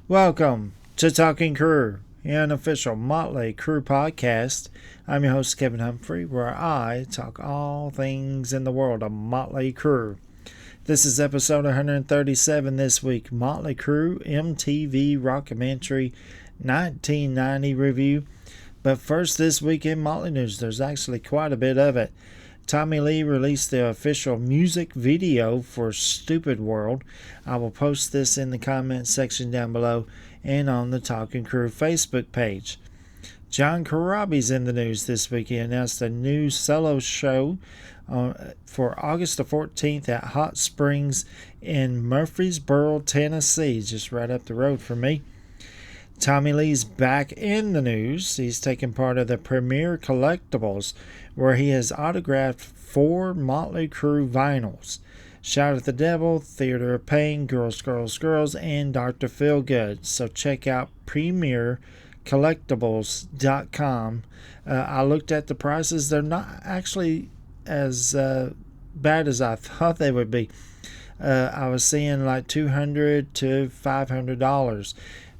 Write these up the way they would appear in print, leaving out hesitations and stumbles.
Welcome to Talking Crue, the unofficial Motley Crue podcast. I'm your host, Kevin Humphrey, where I talk all things in the world of Motley Crue. This is episode 137 this week, Motley Crue MTV Rockumentary 1990 review. But first, this week in Motley News, there's actually quite a bit of it. Tommy Lee released the official music video for Stupid World. I will post this in the comment section down below and on the Talking Crue Facebook page. John Corabi's in the news this week. He announced a new solo show for August the 14th at Hot Springs in Murfreesboro, Tennessee, just right up the road from me. Tommy Lee's back in the news. He's taken part of the Premier Collectibles, where he has autographed 4 Motley Crue vinyls: Shout at the Devil, Theater of Pain, Girls, Girls, Girls, and Dr. Feelgood. So check out PremierCollectibles.com. I looked at the prices. They're not actually as bad as I thought they would be. I was seeing like $200 to $500,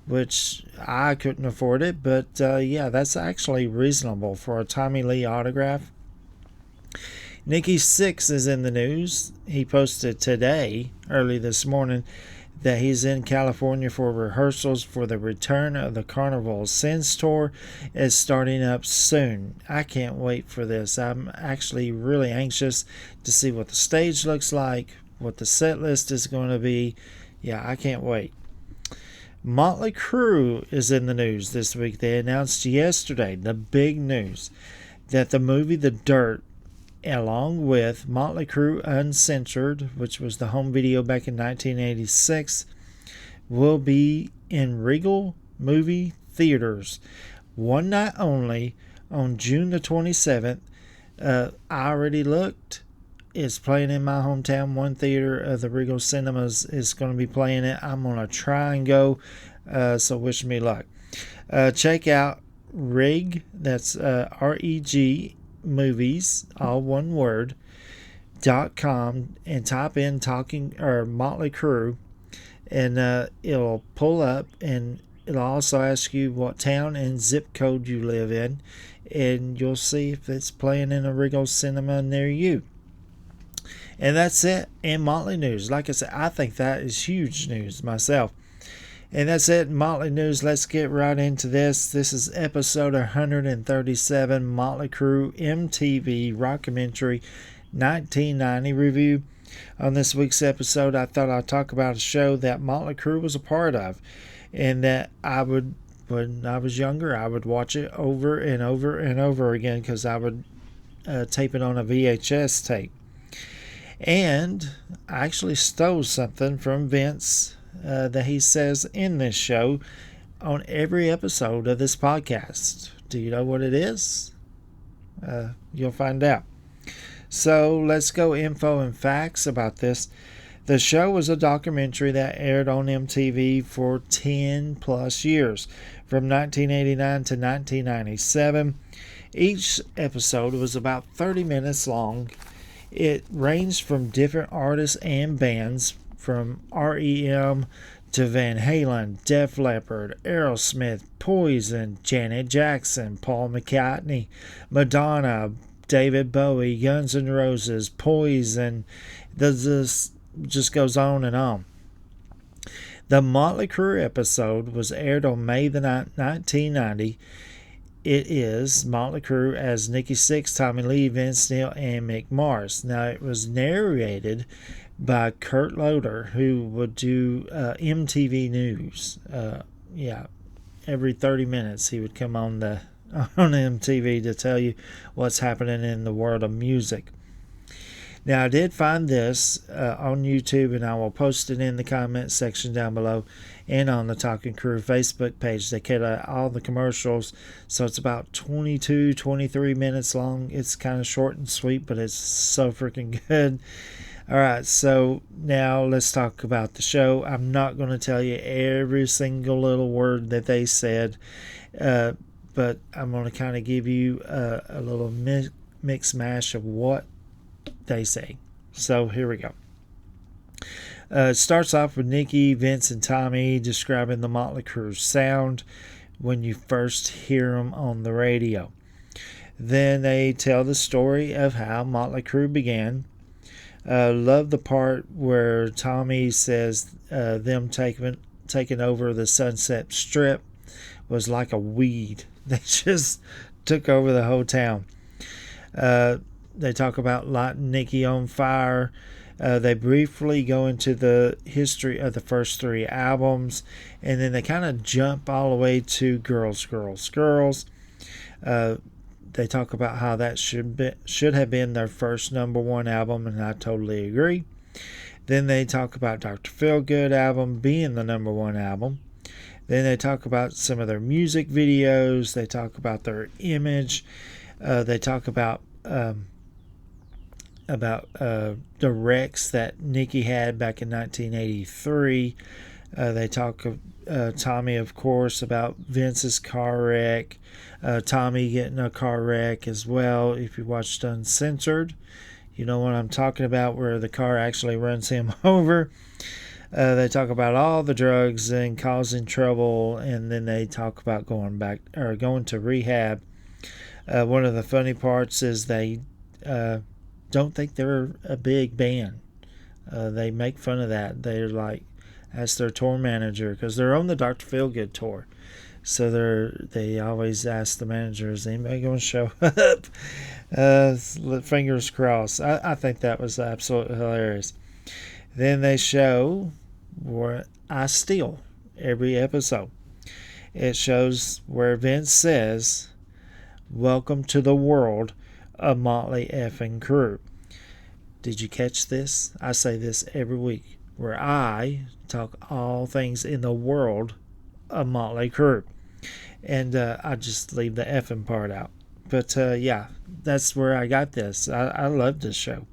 which I couldn't afford it, but yeah, that's actually reasonable for a Tommy Lee autograph. Nikki Sixx is in the news. He posted today, early this morning, that he's in California for rehearsals for the return of the Carnival of Sins tour. Is starting up soon. I can't wait for this. I'm actually really anxious to see what the stage looks like, what the set list is going to be. Yeah, I can't wait. Motley Crue is in the news this week. They announced yesterday, the big news, that the movie The Dirt, along with Motley Crue Uncensored, which was the home video back in 1986, will be in Regal movie theaters one night only on June the 27th. I already looked. It's playing in my hometown. One theater of the Regal Cinemas is going to be playing it. I'm going to try and go, so wish me luck. Check out REG, that's REG movies, all one word, .com, and type in Talking or Motley Crue, and it'll pull up, and it'll also ask you what town and zip code you live in, and you'll see if it's playing in a Regal Cinema near you. And that's it in Motley News. Like I said, I think that is huge news myself. And that's it in Motley News. Let's get right into this. This is episode 137, Motley Crue MTV Rockumentary 1990 review. On this week's episode, I thought I'd talk about a show that Motley Crue was a part of, and that when I was younger, I would watch it over and over and over again, because I would tape it on a VHS tape. And I actually stole something from Vince that he says in this show on every episode of this podcast. Do you know what it is? You'll find out. So let's go info and facts about this. The show was a documentary that aired on MTV for 10 plus years, from 1989 to 1997. Each episode was about 30 minutes long. It ranged from different artists and bands, from REM to Van Halen, Def Leppard, Aerosmith, Poison, Janet Jackson, Paul McCartney, Madonna, David Bowie, Guns N' Roses, Poison. This just goes on and on. The Motley Crue episode was aired on May the 9th, 1990. It is Motley Crue as Nikki Sixx, Tommy Lee, Vince Neil, and Mick Mars. Now, it was narrated by Kurt Loder, who would do MTV News. Every 30 minutes he would come on MTV to tell you what's happening in the world of music. Now, I did find this on YouTube, and I will post it in the comment section down below and on the Talking Crue Facebook page. They cut out all the commercials, so it's about 22, 23 minutes long. It's kind of short and sweet, but it's so freaking good. All right, so now let's talk about the show. I'm not going to tell you every single little word that they said, but I'm going to kind of give you a little mix mash of what they say. So here we go. It starts off with Nikki, Vince, and Tommy describing the Motley Crue sound when you first hear them on the radio. Then they tell the story of how Motley Crue began. Love the part where Tommy says them taking over the Sunset Strip was like a weed. They just took over the whole town. They talk about lighting Nikki on fire. They briefly go into the history of the first 3 albums, and then they kind of jump all the way to Girls, Girls, Girls. They talk about how that should have been their first #1 album, and I totally agree. Then they talk about Dr. Feelgood album being the #1 album. Then they talk about some of their music videos. They talk about their image. They talk about the wrecks that Nikki had back in 1983. They talk, Tommy, of course, about Vince's car wreck. Tommy getting a car wreck as well. If you watched Uncensored, you know what I'm talking about, where the car actually runs him over. They talk about all the drugs and causing trouble, and then they talk about going to rehab. One of the funny parts is they don't think they're a big band. They make fun of that. They're like, ask their tour manager, because they're on the Dr. Feelgood tour. So they always ask the manager, is anybody going to show up? Fingers crossed. I think that was absolutely hilarious. Then they show what I steal every episode. It shows where Vince says, "Welcome to the world of Motley effing Crue." Did you catch this? I say this every week, where I talk all things in the world of Motley Crue. And I just leave the effing part out. But yeah, that's where I got this. I love this show.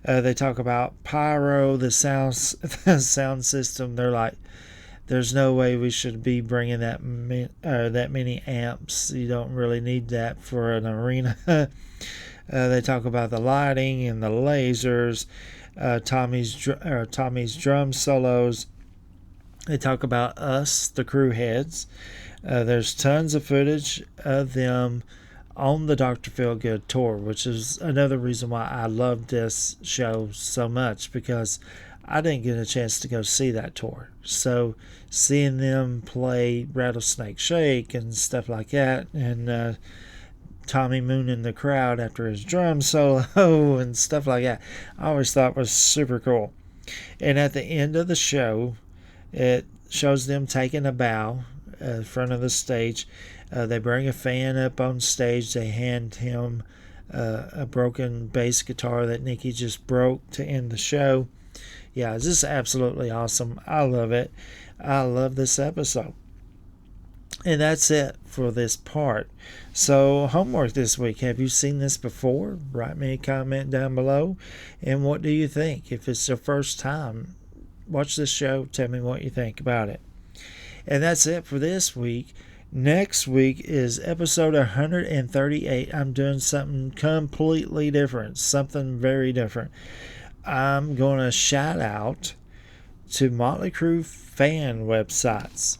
They talk about pyro, the sound system. They're like, there's no way we should be bringing that many amps. You don't really need that for an arena. They talk about the lighting and the lasers, Tommy's drum solos. They talk about us, the crew heads. There's tons of footage of them on the Dr. Feelgood tour, which is another reason why I love this show so much, because I didn't get a chance to go see that tour. So seeing them play Rattlesnake Shake and stuff like that, and Tommy mooning the crowd after his drum solo and stuff like that, I always thought was super cool. And at the end of the show, it shows them taking a bow in front of the stage. They bring a fan up on stage. They hand him a broken bass guitar that Nikki just broke to end the show. Yeah, it's just absolutely awesome. I love it. I love this episode. And that's it for this part. So, homework this week. Have you seen this before? Write me a comment down below. And what do you think? If it's your first time, watch this show. Tell me what you think about it. And that's it for this week. Next week is episode 138. I'm doing something completely different. Something very different. I'm going to shout out to Motley Crue fan websites.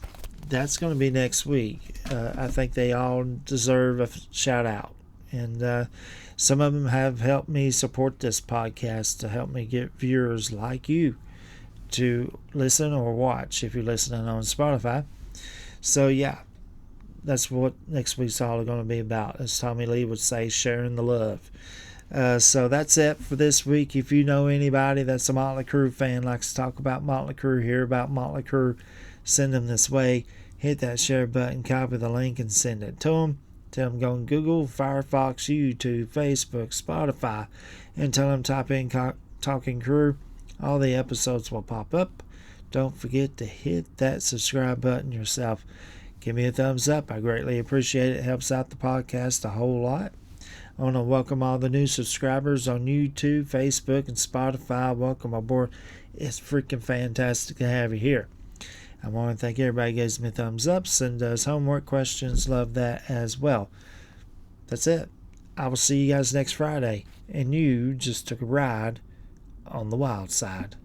That's going to be next week. I think they all deserve a shout out. And some of them have helped me support this podcast to help me get viewers like you to listen or watch if you're listening on Spotify. So yeah, that's what next week's all going to be about. As Tommy Lee would say, sharing the love. So that's it for this week. If you know anybody that's a Motley Crue fan, likes to talk about Motley Crue, hear about Motley Crue, send them this way. Hit that share button, copy the link, and send it to them. Tell them go on Google, Firefox, YouTube, Facebook, Spotify, and tell them type in Talking Crue. All the episodes will pop up. Don't forget to hit that subscribe button yourself. Give me a thumbs up. I greatly appreciate it. It helps out the podcast a whole lot. I want to welcome all the new subscribers on YouTube, Facebook, and Spotify. Welcome aboard. It's freaking fantastic to have you here. I want to thank everybody who gives me thumbs up, send us homework questions. Love that as well. That's it. I will see you guys next Friday. And you just took a ride on the wild side.